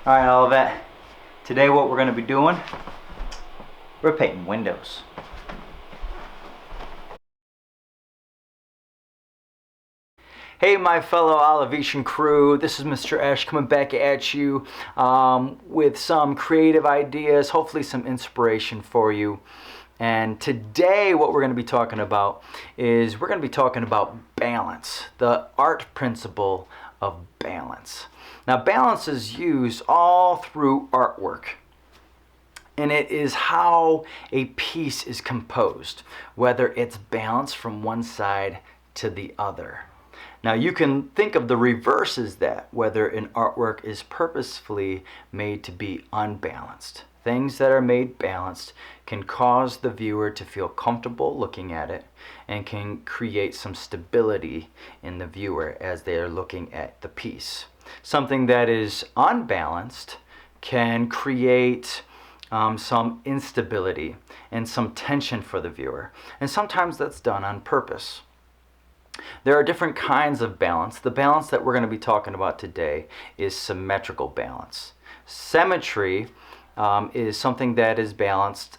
Alright, Olivet. Today what we're going to be doing, we're painting windows. Hey my fellow Olivetian crew, this is Mr. Ash coming back at you with some creative ideas, hopefully some inspiration for you. And today what we're going to be talking about is we're going to be talking about balance, the art principle of balance. Now balance is used all through artwork, and it is how a piece is composed, whether it's balanced from one side to the other. Now you can think of the reverse as that, whether an artwork is purposefully made to be unbalanced. Things that are made balanced can cause the viewer to feel comfortable looking at it and can create some stability in the viewer as they are looking at the piece. Something that is unbalanced can create some instability and some tension for the viewer, and sometimes that's done on purpose. There are different kinds of balance. The balance that we're going to be talking about today is symmetrical balance. Symmetry is something that is balanced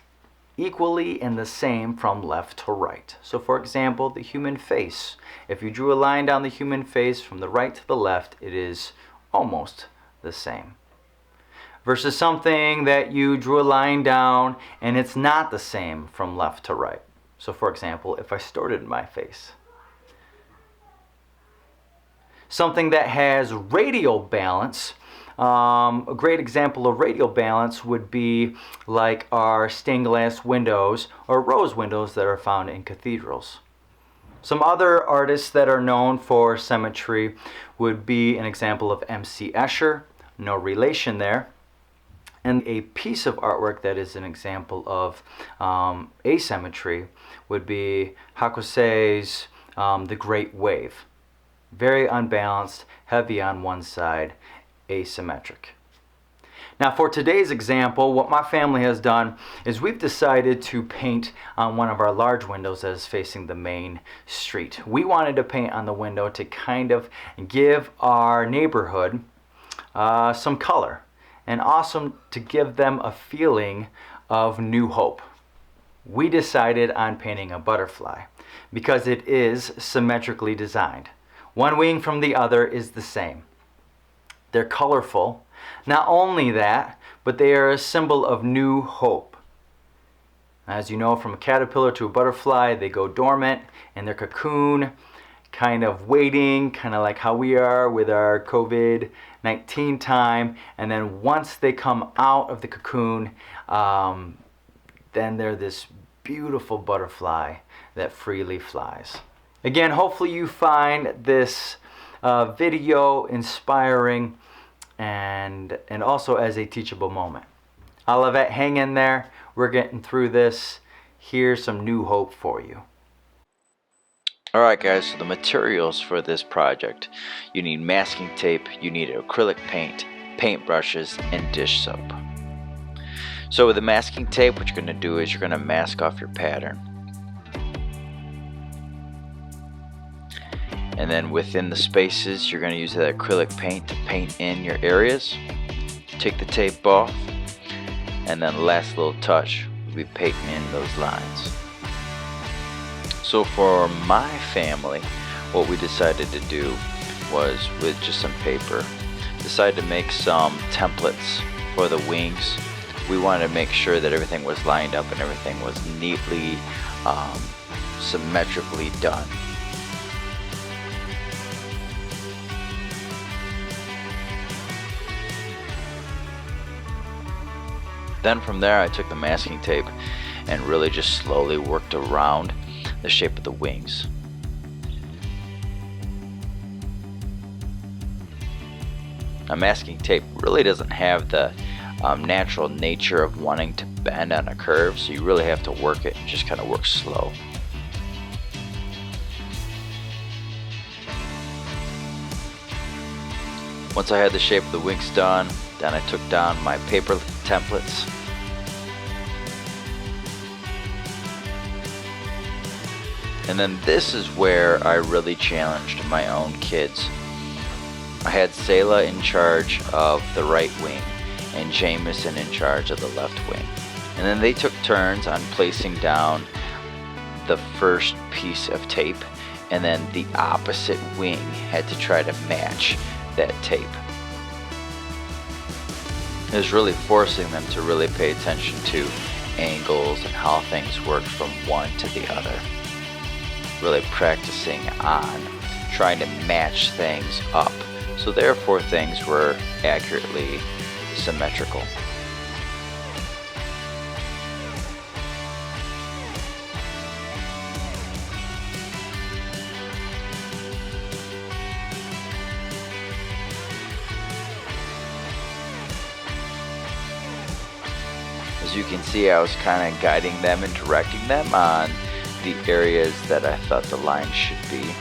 equally and the same from left to right. So for example, the human face. If you drew a line down the human face from the right to the left, it is almost the same. Versus something that you drew a line down and it's not the same from left to right. So for example, if I distorted my face. Something that has radial balance, a great example of radial balance would be like our stained glass windows or rose windows that are found in cathedrals. Some other artists that are known for symmetry would be an example of M.C. Escher, no relation there. And a piece of artwork that is an example of asymmetry would be Hakusei's The Great Wave. Very unbalanced, heavy on one side, asymmetric. Now for today's example, what my family has done is we've decided to paint on one of our large windows that is facing the main street. We wanted to paint on the window to kind of give our neighborhood some color, and also to give them a feeling of new hope. We decided on painting a butterfly because it is symmetrically designed. One wing from the other is the same. They're colorful. Not only that, but they are a symbol of new hope. As you know, from a caterpillar to a butterfly, they go dormant in their cocoon, kind of waiting, kind of like how we are with our COVID-19 time. And then once they come out of the cocoon, then they're this beautiful butterfly that freely flies. Again, hopefully you find this video inspiring and also as a teachable moment. Olivet, hang in there. We're getting through this. Here's some new hope for you. Alright guys, so the materials for this project. You need masking tape, you need acrylic paint, paint brushes, and dish soap. So with the masking tape, what you're going to do is you're going to mask off your pattern. And then within the spaces, you're going to use that acrylic paint to paint in your areas. Take the tape off, and then last little touch will be painting in those lines. So for my family, what we decided to do was, with just some paper, decided to make some templates for the wings. We wanted to make sure that everything was lined up and everything was neatly, symmetrically done. Then from there I took the masking tape and really just slowly worked around the shape of the wings. Now masking tape really doesn't have the natural nature of wanting to bend on a curve, so you really have to work it and just kind of work slow. Once I had the shape of the wings done, then I took down my paper templates. And then this is where I really challenged my own kids. I had Selah in charge of the right wing and Jameson in charge of the left wing. And then they took turns on placing down the first piece of tape, and then the opposite wing had to try to match that tape. It was really forcing them to really pay attention to angles and how things worked from one to the other. Really practicing on trying to match things up, so therefore things were accurately symmetrical. As you can see, I was kind of guiding them and directing them on the areas that I thought the line should be.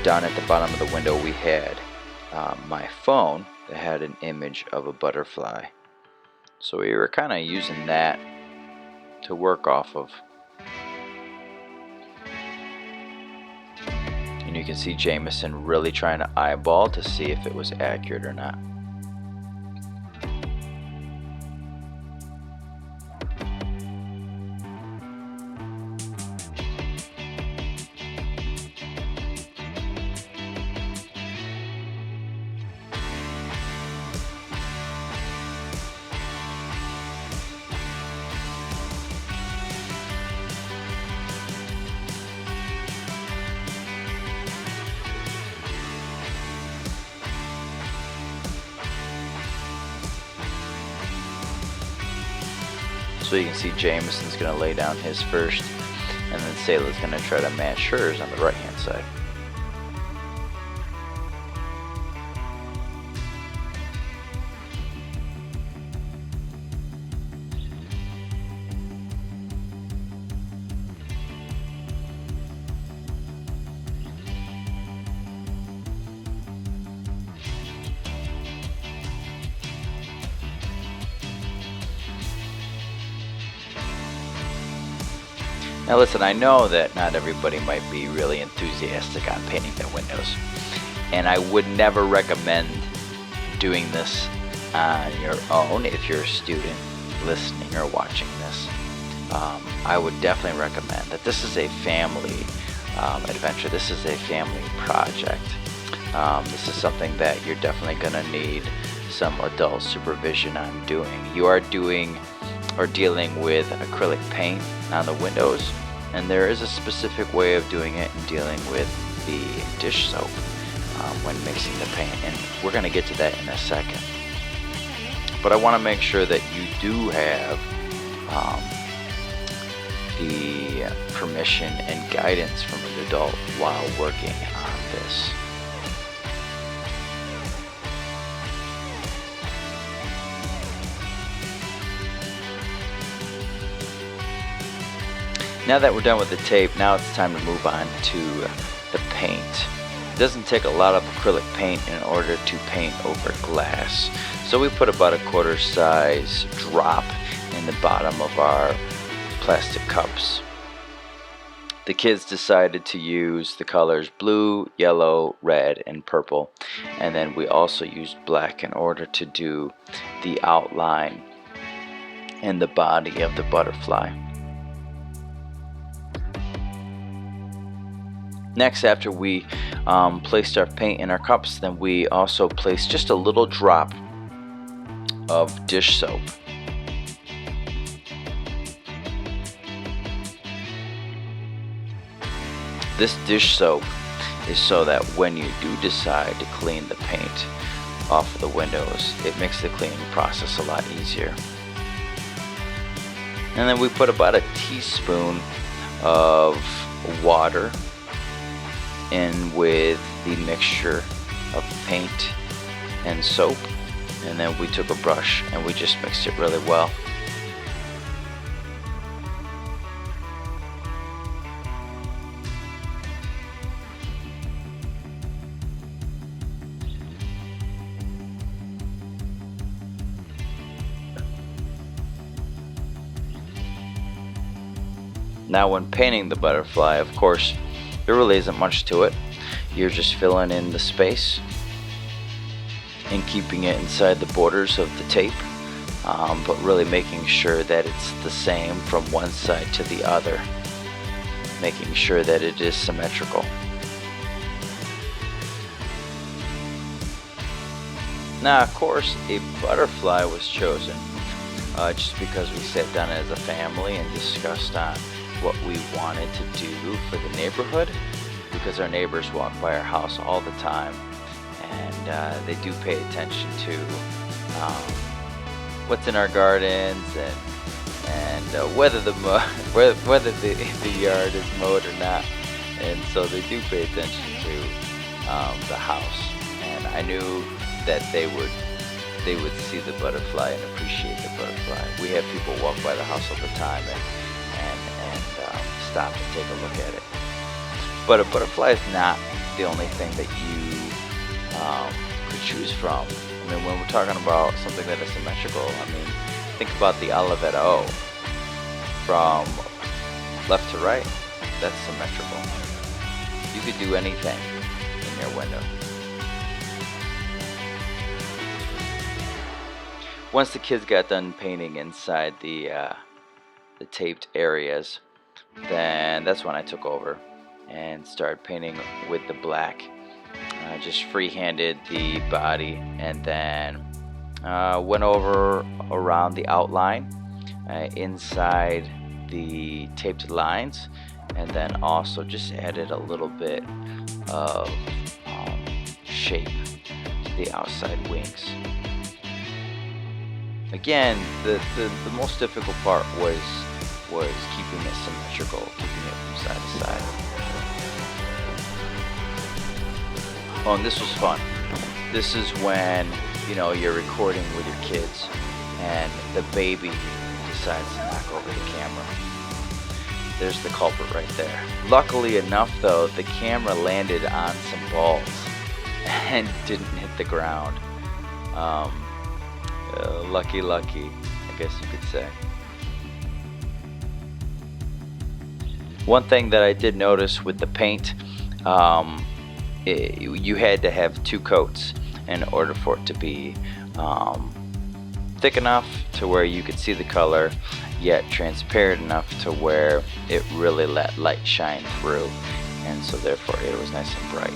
Down at the bottom of the window we had my phone that had an image of a butterfly. So we were kind of using that to work off of. And you can see Jameson really trying to eyeball to see if it was accurate or not. So you can see Jameson's going to lay down his first, and then Selah's going to try to match hers on the right hand side. Now listen, I know that not everybody might be really enthusiastic on painting their windows, and I would never recommend doing this on your own if you're a student listening or watching this. I would definitely recommend that this is a family adventure. This is a family project. This is something that you're definitely going to need some adult supervision on doing. You are doing or dealing with acrylic paint on the windows, and there is a specific way of doing it and dealing with the dish soap when mixing the paint, and we're going to get to that in a second. But I want to make sure that you do have the permission and guidance from an adult while working on this. Now that we're done with the tape, now it's time to move on to the paint. It doesn't take a lot of acrylic paint in order to paint over glass. So we put about a quarter size drop in the bottom of our plastic cups. The kids decided to use the colors blue, yellow, red, and purple. And then we also used black in order to do the outline and the body of the butterfly. Next, after we placed our paint in our cups, then we also placed just a little drop of dish soap. This dish soap is so that when you do decide to clean the paint off of the windows, it makes the cleaning process a lot easier. And then we put about a teaspoon of water in with the mixture of paint and soap, and then we took a brush and we just mixed it really well. Now when painting the butterfly, of course, there really isn't much to it. You're just filling in the space and keeping it inside the borders of the tape, but really making sure that it's the same from one side to the other, making sure that it is symmetrical. Now, of course, a butterfly was chosen just because we sat down as a family and discussed on what we wanted to do for the neighborhood, because our neighbors walk by our house all the time, and they do pay attention to what's in our gardens and whether the yard is mowed or not, and so they do pay attention to the house. And I knew that they would see the butterfly and appreciate the butterfly. We have people walk by the house all the time and stop and take a look at it. But a butterfly is not the only thing that you could choose from. I mean, when we're talking about something that is symmetrical, I mean, think about the Olivet O. From left to right, that's symmetrical. You could do anything in your window. Once the kids got done painting inside the taped areas, then that's when I took over and started painting with the black. Just free-handed the body, and then went over around the outline inside the taped lines, and then also just added a little bit of shape to the outside wings. Again, the most difficult part was keeping it symmetrical, keeping it from side to side. Oh, and this was fun. This is when, you know, you're recording with your kids and the baby decides to knock over the camera. There's the culprit right there. Luckily enough, though, the camera landed on some balls and didn't hit the ground. Lucky, I guess you could say. One thing that I did notice with the paint, you had to have 2 coats in order for it to be thick enough to where you could see the color, yet transparent enough to where it really let light shine through, and so therefore it was nice and bright.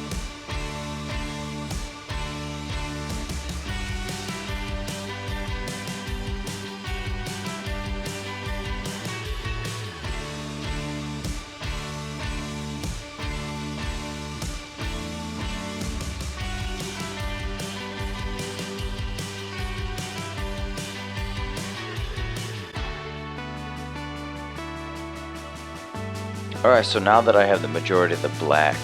Alright, so now that I have the majority of the black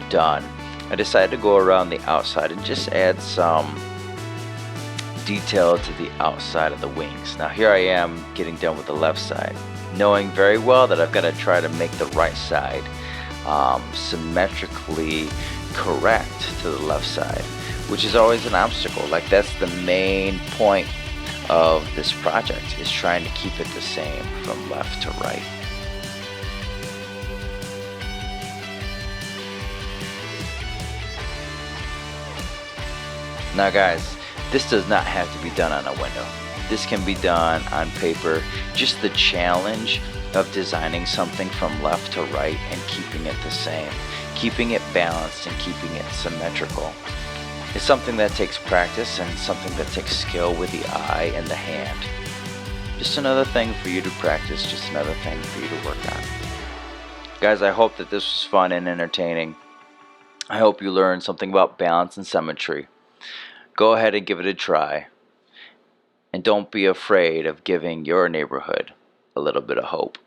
done, I decided to go around the outside and just add some detail to the outside of the wings. Now here I am getting done with the left side, knowing very well that I've got to try to make the right side symmetrically correct to the left side, which is always an obstacle. Like, that's the main point of this project, is trying to keep it the same from left to right. Now guys, this does not have to be done on a window. This can be done on paper. Just the challenge of designing something from left to right and keeping it the same, keeping it balanced and keeping it symmetrical, is something that takes practice and something that takes skill with the eye and the hand. Just another thing for you to practice, just another thing for you to work on. Guys, I hope that this was fun and entertaining. I hope you learned something about balance and symmetry. Go ahead and give it a try. And don't be afraid of giving your neighborhood a little bit of hope.